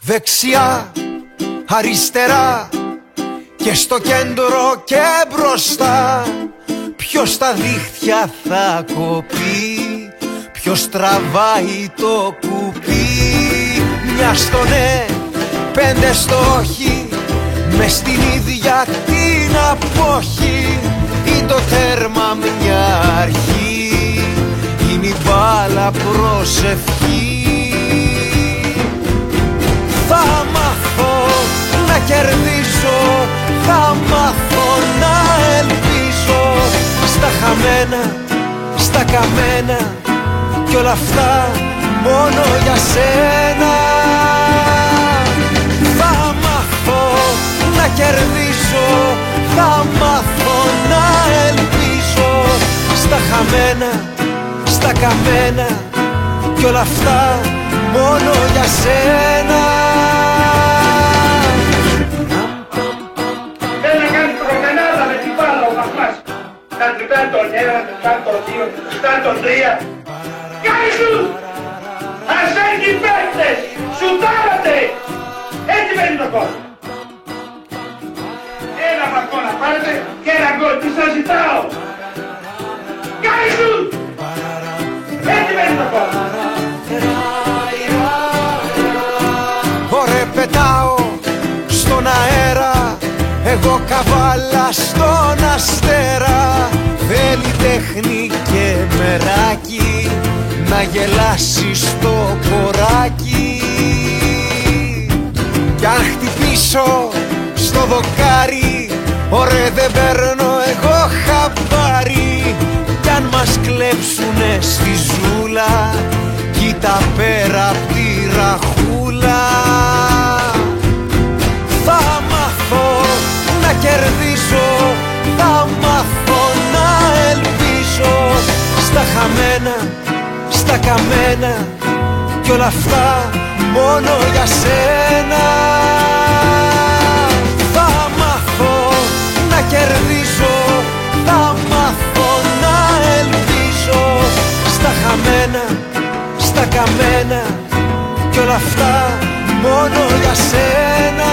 Δεξιά, αριστερά και στο κέντρο και μπροστά. Ποιος τα δίχτυα θα κοπεί, ποιος τραβάει το κουπί. Μια στο ναι, 5 στο όχι, μες στην ίδια την απόχη. Ή το τέρμα μια αρχή, είναι η μπάλα προσευχή. Θα μάθω να κερδίσω, θα μάθω να ελπίζω. Στα χαμένα, στα καμένα κι όλα αυτά μόνο για σένα. Θα μάθω να κερδίσω, θα μάθω να ελπίζω. Στα χαμένα, στα καμένα κι όλα αυτά μόνο για σένα. Θέλει να κάνει προμενάδα με την μπάλα ο Μαχμάς. Θα τριπλάει τον 1, θα τον 2, θα τον 3. Κάνε σου! Ας έρθει οι παίκτες! Σουτάρατε! Έτσι μένει το κόλ. Ένα βαθμό να πάρετε και ένα γκολ. Τι σας ζητάω! Κάνε σου! Έτσι μένει το κόλ. Ωραία, πετάω στον αέρα, εγώ καβάλα στον αστέρα. Θέλει τέχνη και μεράκι να γελάσει στο κοράκι. Κι αν χτυπήσω στο δοκάρι, ωραία δεν παίρνω εγώ χαμπάρι. Κι αν μας κλέψουνε στη ζούλα, κοίτα πέρα απ' τη ραχούλα. Θα μάθω να κερδίσω, θα μάθω να ελπίζω. Στα χαμένα, στα καμένα κι όλα αυτά μόνο για σένα. Θα μάθω να κερδίσω, θα μάθω να ελπίζω. Στα χαμένα, στα καμένα κι όλα αυτά μόνο για σένα.